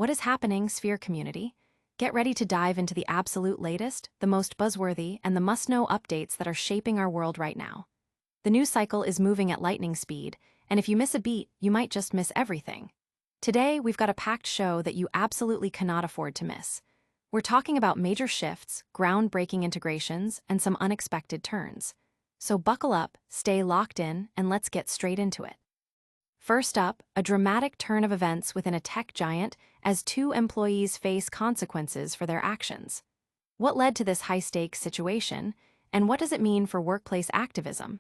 What is happening, Sphere community? Get ready to dive into the absolute latest, the most buzzworthy, and the must-know updates that are shaping our world right now. The news cycle is moving at lightning speed, and if you miss a beat, you might just miss everything. Today, we've got a packed show that you absolutely cannot afford to miss. We're talking about major shifts, groundbreaking integrations, and some unexpected turns. So buckle up, stay locked in, and let's get straight into it. First up, a dramatic turn of events within a tech giant as two employees face consequences for their actions. What led to this high-stakes situation, and what does it mean for workplace activism?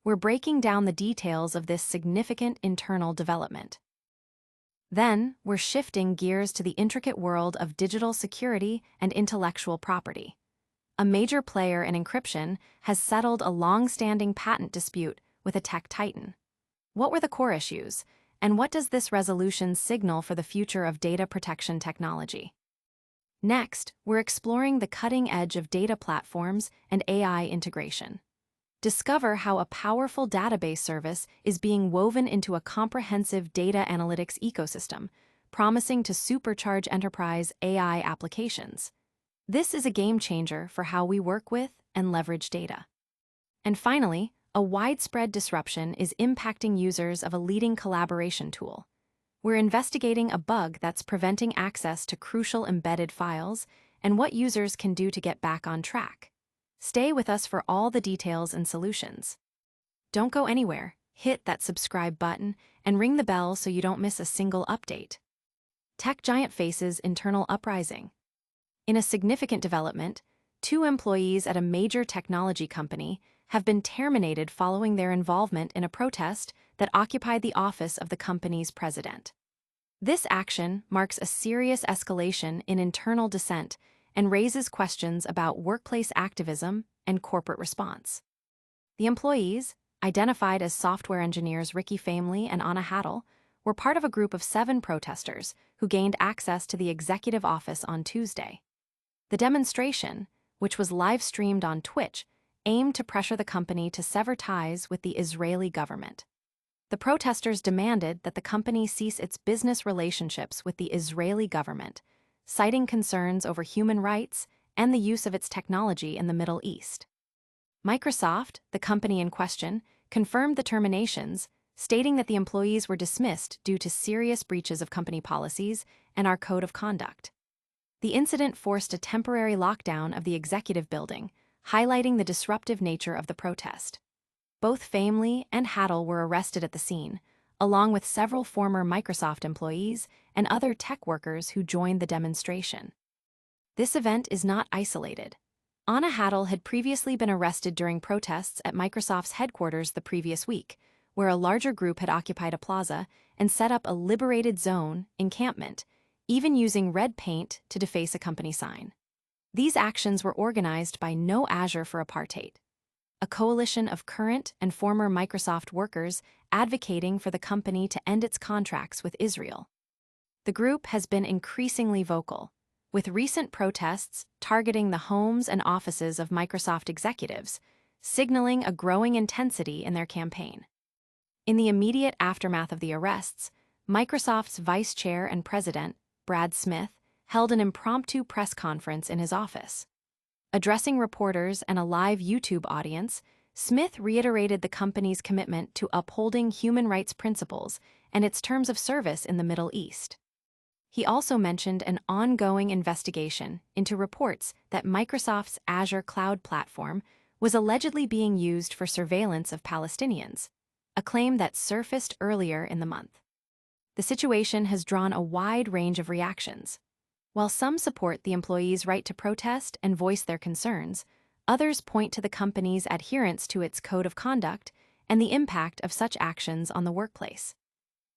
We're breaking down the details of this significant internal development. Then, we're shifting gears to the intricate world of digital security and intellectual property. A major player in encryption has settled a long-standing patent dispute with a tech titan. What were the core issues, and what does this resolution signal for the future of data protection technology? Next, we're exploring the cutting edge of data platforms and AI integration. Discover how a powerful database service is being woven into a comprehensive data analytics ecosystem, promising to supercharge enterprise AI applications. This is a game changer for how we work with and leverage data. And finally, a widespread disruption is impacting users of a leading collaboration tool. We're investigating a bug that's preventing access to crucial embedded files and what users can do to get back on track. Stay with us for all the details and solutions. Don't go anywhere, hit that subscribe button, and ring the bell so you don't miss a single update. Tech giant faces internal uprising. In a significant development, two employees at a major technology company have been terminated following their involvement in a protest that occupied the office of the company's president. This action marks a serious escalation in internal dissent and raises questions about workplace activism and corporate response. The employees, identified as software engineers Ricky Famely and Anna Haddle, were part of a group of 7 protesters who gained access to the executive office on Tuesday. The demonstration, which was live-streamed on Twitch, aimed to pressure the company to sever ties with the Israeli government. The protesters demanded that the company cease its business relationships with the Israeli government, citing concerns over human rights and the use of its technology in the Middle East. Microsoft, the company in question, confirmed the terminations, stating that the employees were dismissed due to serious breaches of company policies and our code of conduct. The incident forced a temporary lockdown of the executive building, highlighting the disruptive nature of the protest. Both Famely and Haddle were arrested at the scene, along with several former Microsoft employees and other tech workers who joined the demonstration. This event is not isolated. Anna Haddle had previously been arrested during protests at Microsoft's headquarters the previous week, where a larger group had occupied a plaza and set up a liberated zone encampment, even using red paint to deface a company sign. These actions were organized by No Azure for Apartheid, a coalition of current and former Microsoft workers advocating for the company to end its contracts with Israel. The group has been increasingly vocal, with recent protests targeting the homes and offices of Microsoft executives, signaling a growing intensity in their campaign. In the immediate aftermath of the arrests, Microsoft's vice chair and president, Brad Smith, held an impromptu press conference in his office. Addressing reporters and a live YouTube audience, Smith reiterated the company's commitment to upholding human rights principles and its terms of service in the Middle East. He also mentioned an ongoing investigation into reports that Microsoft's Azure cloud platform was allegedly being used for surveillance of Palestinians, a claim that surfaced earlier in the month. The situation has drawn a wide range of reactions. While some support the employees' right to protest and voice their concerns, others point to the company's adherence to its code of conduct and the impact of such actions on the workplace.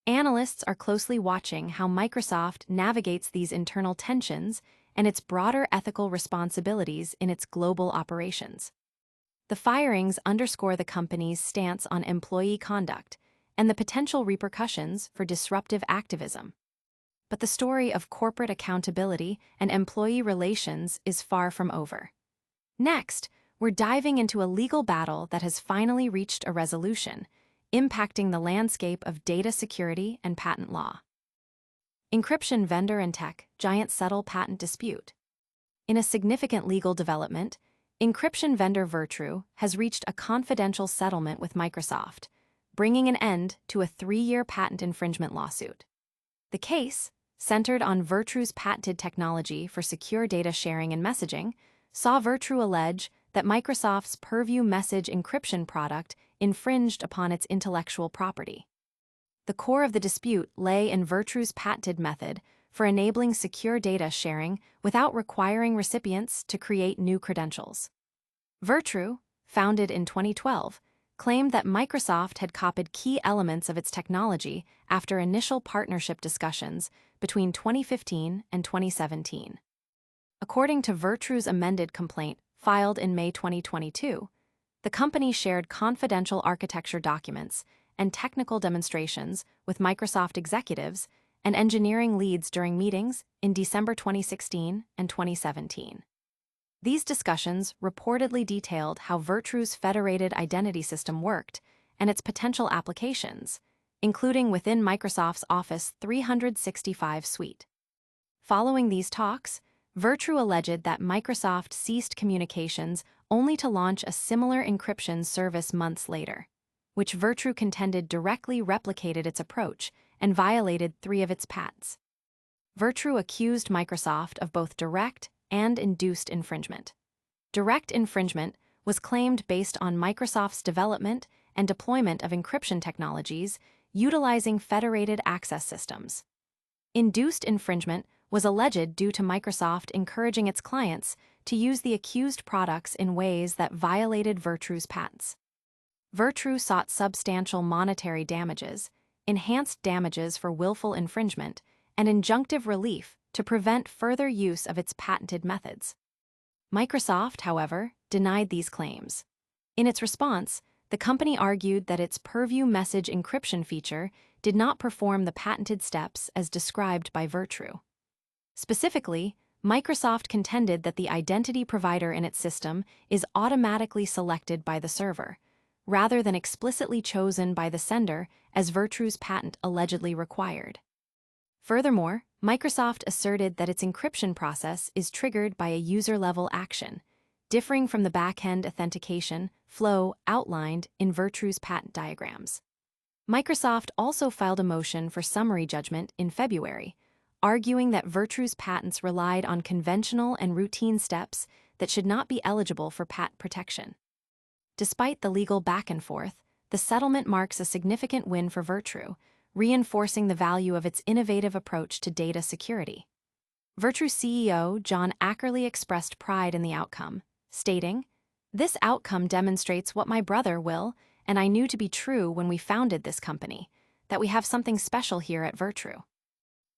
Analysts are closely watching how Microsoft navigates these internal tensions and its broader ethical responsibilities in its global operations. The firings underscore the company's stance on employee conduct and the potential repercussions for disruptive activism. But the story of corporate accountability and employee relations is far from over. Next, we're diving into a legal battle that has finally reached a resolution, impacting the landscape of data security and patent law. Encryption vendor and tech giant settle patent dispute. In a significant legal development, encryption vendor Virtru has reached a confidential settlement with Microsoft, bringing an end to a 3-year patent infringement lawsuit. The case, centered on Virtru's patented technology for secure data sharing and messaging, saw Virtru allege that Microsoft's Purview message encryption product infringed upon its intellectual property. The core of the dispute lay in Virtru's patented method for enabling secure data sharing without requiring recipients to create new credentials. Virtru, founded in 2012, claimed that Microsoft had copied key elements of its technology after initial partnership discussions between 2015 and 2017. According to Virtru's amended complaint filed in May 2022, the company shared confidential architecture documents and technical demonstrations with Microsoft executives and engineering leads during meetings in December 2016 and 2017. These discussions reportedly detailed how Virtru's federated identity system worked and its potential applications, including within Microsoft's Office 365 suite. Following these talks, Virtru alleged that Microsoft ceased communications only to launch a similar encryption service months later, which Virtru contended directly replicated its approach and violated 3 of its patents. Virtru accused Microsoft of both direct and induced infringement. Direct infringement was claimed based on Microsoft's development and deployment of encryption technologies utilizing federated access systems. Induced infringement was alleged due to Microsoft encouraging its clients to use the accused products in ways that violated Virtru's patents. Virtru sought substantial monetary damages, enhanced damages for willful infringement, and injunctive relief to prevent further use of its patented methods. Microsoft, however, denied these claims. In its response, the company argued that its Purview message encryption feature did not perform the patented steps as described by Virtru. Specifically, Microsoft contended that the identity provider in its system is automatically selected by the server, rather than explicitly chosen by the sender as Virtru's patent allegedly required. Furthermore, Microsoft asserted that its encryption process is triggered by a user-level action, differing from the back-end authentication flow outlined in Virtru's patent diagrams. Microsoft also filed a motion for summary judgment in February, arguing that Virtru's patents relied on conventional and routine steps that should not be eligible for patent protection. Despite the legal back and forth, the settlement marks a significant win for Virtru, reinforcing the value of its innovative approach to data security. Virtru CEO John Ackerley expressed pride in the outcome, stating, "This outcome demonstrates what my brother will, and I knew to be true when we founded this company, that we have something special here at Virtru."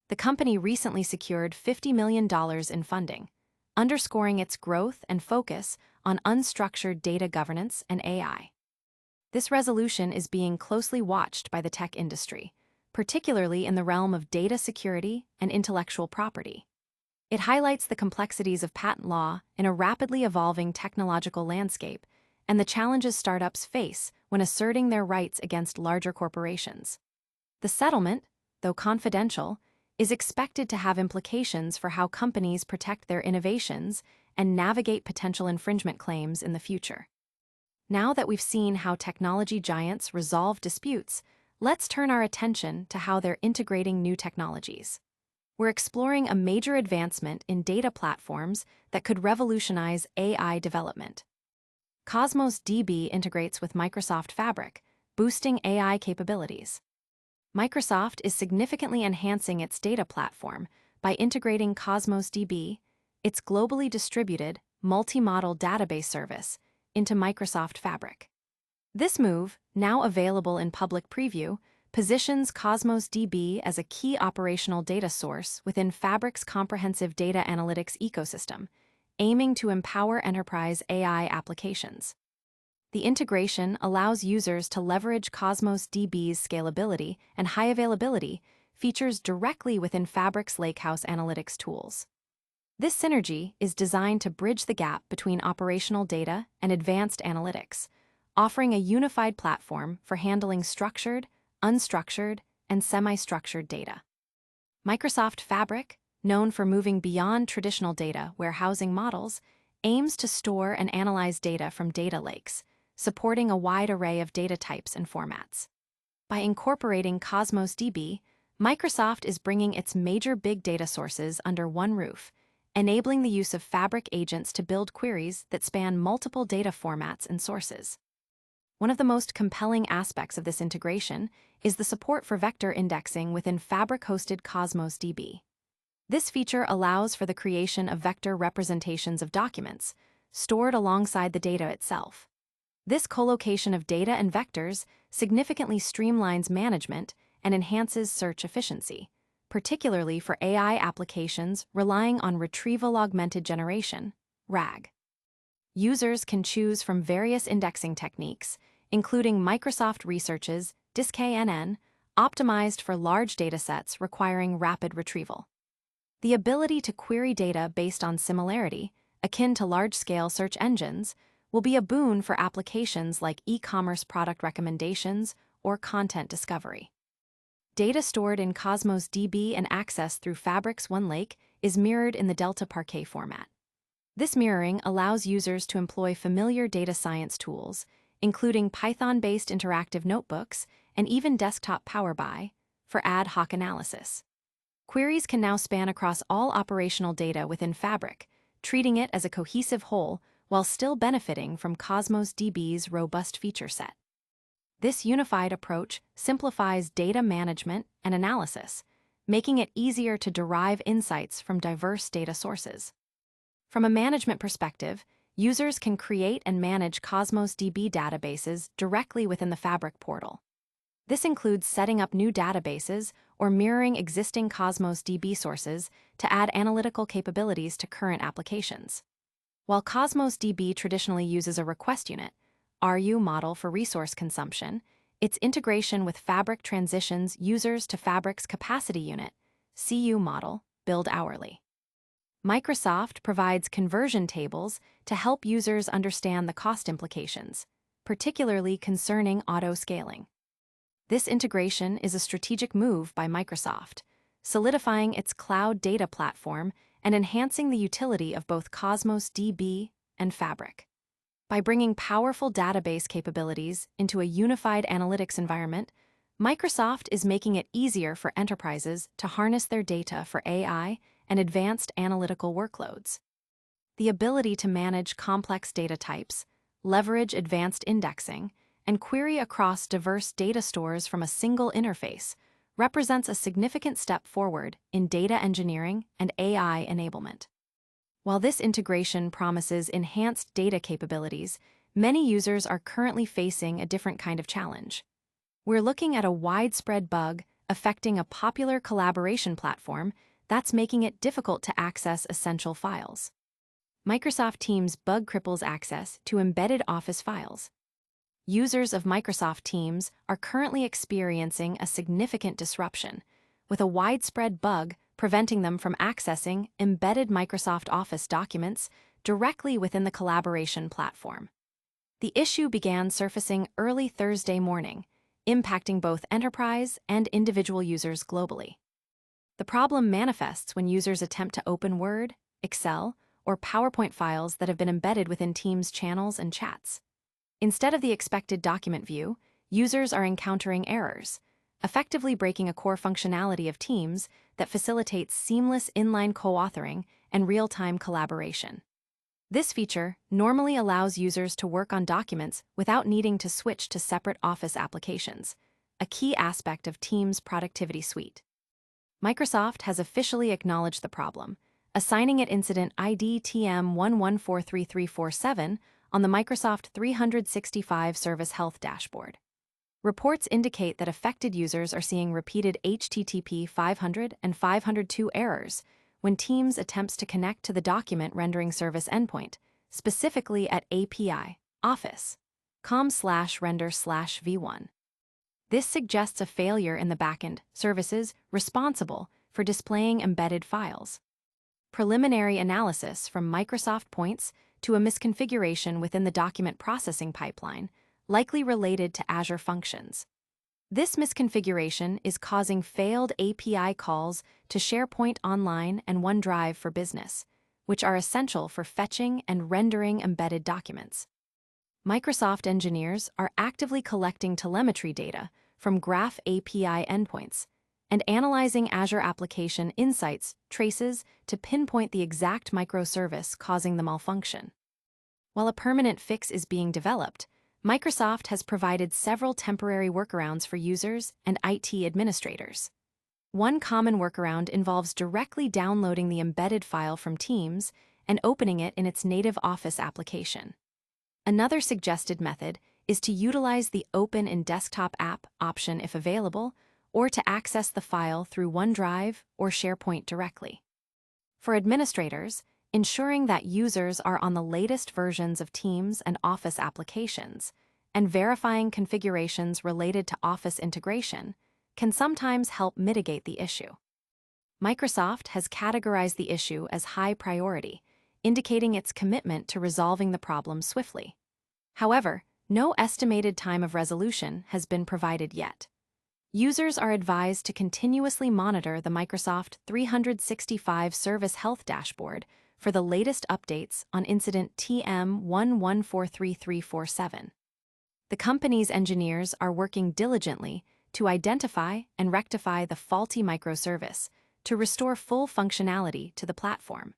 The company recently secured $50 million in funding, underscoring its growth and focus on unstructured data governance and AI. This resolution is being closely watched by the tech industry, particularly in the realm of data security and intellectual property. It highlights the complexities of patent law in a rapidly evolving technological landscape and the challenges startups face when asserting their rights against larger corporations. The settlement, though confidential, is expected to have implications for how companies protect their innovations and navigate potential infringement claims in the future. Now that we've seen how technology giants resolve disputes, let's turn our attention to how they're integrating new technologies. We're exploring a major advancement in data platforms that could revolutionize AI development. Cosmos DB integrates with Microsoft Fabric, boosting AI capabilities. Microsoft is significantly enhancing its data platform by integrating Cosmos DB, its globally distributed, multi-model database service, into Microsoft Fabric. This move, now available in public preview, positions Cosmos DB as a key operational data source within Fabric's comprehensive data analytics ecosystem, aiming to empower enterprise AI applications. The integration allows users to leverage Cosmos DB's scalability and high availability features directly within Fabric's Lakehouse analytics tools. This synergy is designed to bridge the gap between operational data and advanced analytics, offering a unified platform for handling structured, unstructured, and semi-structured data. Microsoft Fabric, known for moving beyond traditional data warehousing models, aims to store and analyze data from data lakes, supporting a wide array of data types and formats. By incorporating Cosmos DB, Microsoft is bringing its major big data sources under one roof, enabling the use of Fabric agents to build queries that span multiple data formats and sources. One of the most compelling aspects of this integration is the support for vector indexing within Fabric-hosted Cosmos DB. This feature allows for the creation of vector representations of documents, stored alongside the data itself. This co-location of data and vectors significantly streamlines management and enhances search efficiency, particularly for AI applications relying on retrieval-augmented generation, RAG. Users can choose from various indexing techniques, including Microsoft Research's DiskKNN, optimized for large datasets requiring rapid retrieval. The ability to query data based on similarity, akin to large-scale search engines, will be a boon for applications like e-commerce product recommendations or content discovery. Data stored in Cosmos DB and accessed through Fabric's OneLake is mirrored in the Delta Parquet format. This mirroring allows users to employ familiar data science tools, including Python-based interactive notebooks and even desktop Power BI, for ad hoc analysis. Queries can now span across all operational data within Fabric, treating it as a cohesive whole while still benefiting from Cosmos DB's robust feature set. This unified approach simplifies data management and analysis, making it easier to derive insights from diverse data sources. From a management perspective, users can create and manage Cosmos DB databases directly within the Fabric portal. This includes setting up new databases or mirroring existing Cosmos DB sources to add analytical capabilities to current applications. While Cosmos DB traditionally uses a request unit, RU model for resource consumption, its integration with Fabric transitions users to Fabric's capacity unit, CU model, billed hourly. Microsoft provides conversion tables to help users understand the cost implications, particularly concerning auto-scaling. This integration is a strategic move by Microsoft, solidifying its cloud data platform and enhancing the utility of both Cosmos DB and Fabric. By bringing powerful database capabilities into a unified analytics environment, Microsoft is making it easier for enterprises to harness their data for AI and advanced analytical workloads. The ability to manage complex data types, leverage advanced indexing, and query across diverse data stores from a single interface represents a significant step forward in data engineering and AI enablement. While this integration promises enhanced data capabilities, many users are currently facing a different kind of challenge. We're looking at a widespread bug affecting a popular collaboration platform that's making it difficult to access essential files. Microsoft Teams bug cripples access to embedded Office files. Users of Microsoft Teams are currently experiencing a significant disruption, with a widespread bug preventing them from accessing embedded Microsoft Office documents directly within the collaboration platform. The issue began surfacing early Thursday morning, impacting both enterprise and individual users globally. The problem manifests when users attempt to open Word, Excel, or PowerPoint files that have been embedded within Teams channels and chats. Instead of the expected document view, users are encountering errors, effectively breaking a core functionality of Teams that facilitates seamless inline co-authoring and real-time collaboration. This feature normally allows users to work on documents without needing to switch to separate Office applications, a key aspect of Teams' productivity suite. Microsoft has officially acknowledged the problem, assigning it incident ID TM11433347 on the Microsoft 365 Service Health dashboard. Reports indicate that affected users are seeing repeated HTTP 500 and 502 errors when Teams attempts to connect to the document rendering service endpoint, specifically at API, Office, com/render/v1. This suggests a failure in the backend services responsible for displaying embedded files. Preliminary analysis from Microsoft points to a misconfiguration within the document processing pipeline, likely related to Azure Functions. This misconfiguration is causing failed API calls to SharePoint Online and OneDrive for Business, which are essential for fetching and rendering embedded documents. Microsoft engineers are actively collecting telemetry data from Graph API endpoints and analyzing Azure Application Insights traces to pinpoint the exact microservice causing the malfunction. While a permanent fix is being developed, Microsoft has provided several temporary workarounds for users and IT administrators. One common workaround involves directly downloading the embedded file from Teams and opening it in its native Office application. Another suggested method is to utilize the Open in Desktop app option if available, or to access the file through OneDrive or SharePoint directly. For administrators, ensuring that users are on the latest versions of Teams and Office applications, and verifying configurations related to Office integration can sometimes help mitigate the issue. Microsoft has categorized the issue as high priority, indicating its commitment to resolving the problem swiftly. However, no estimated time of resolution has been provided yet. Users are advised to continuously monitor the Microsoft 365 Service Health Dashboard for the latest updates on incident TM11433347. The company's engineers are working diligently to identify and rectify the faulty microservice to restore full functionality to the platform.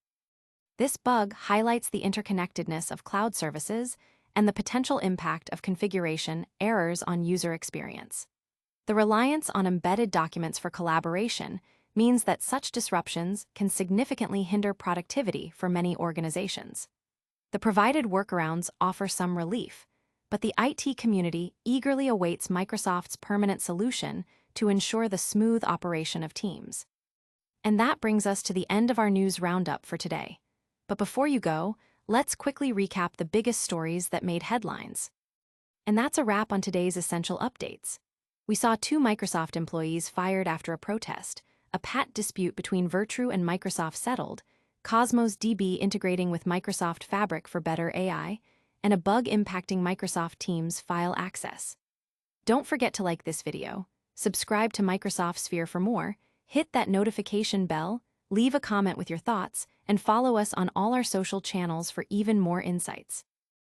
This bug highlights the interconnectedness of cloud services and the potential impact of configuration errors on user experience. The reliance on embedded documents for collaboration means that such disruptions can significantly hinder productivity for many organizations. The provided workarounds offer some relief, but the IT community eagerly awaits Microsoft's permanent solution to ensure the smooth operation of Teams. And that brings us to the end of our news roundup for today. But before you go, let's quickly recap the biggest stories that made headlines. And that's a wrap on today's essential updates. We saw 2 Microsoft employees fired after a protest, a patent dispute between Virtru and Microsoft settled, Cosmos DB integrating with Microsoft Fabric for better AI, and a bug impacting Microsoft Teams file access. Don't forget to like this video, subscribe to Microsoft Sphere for more, hit that notification bell, leave a comment with your thoughts, and follow us on all our social channels for even more insights.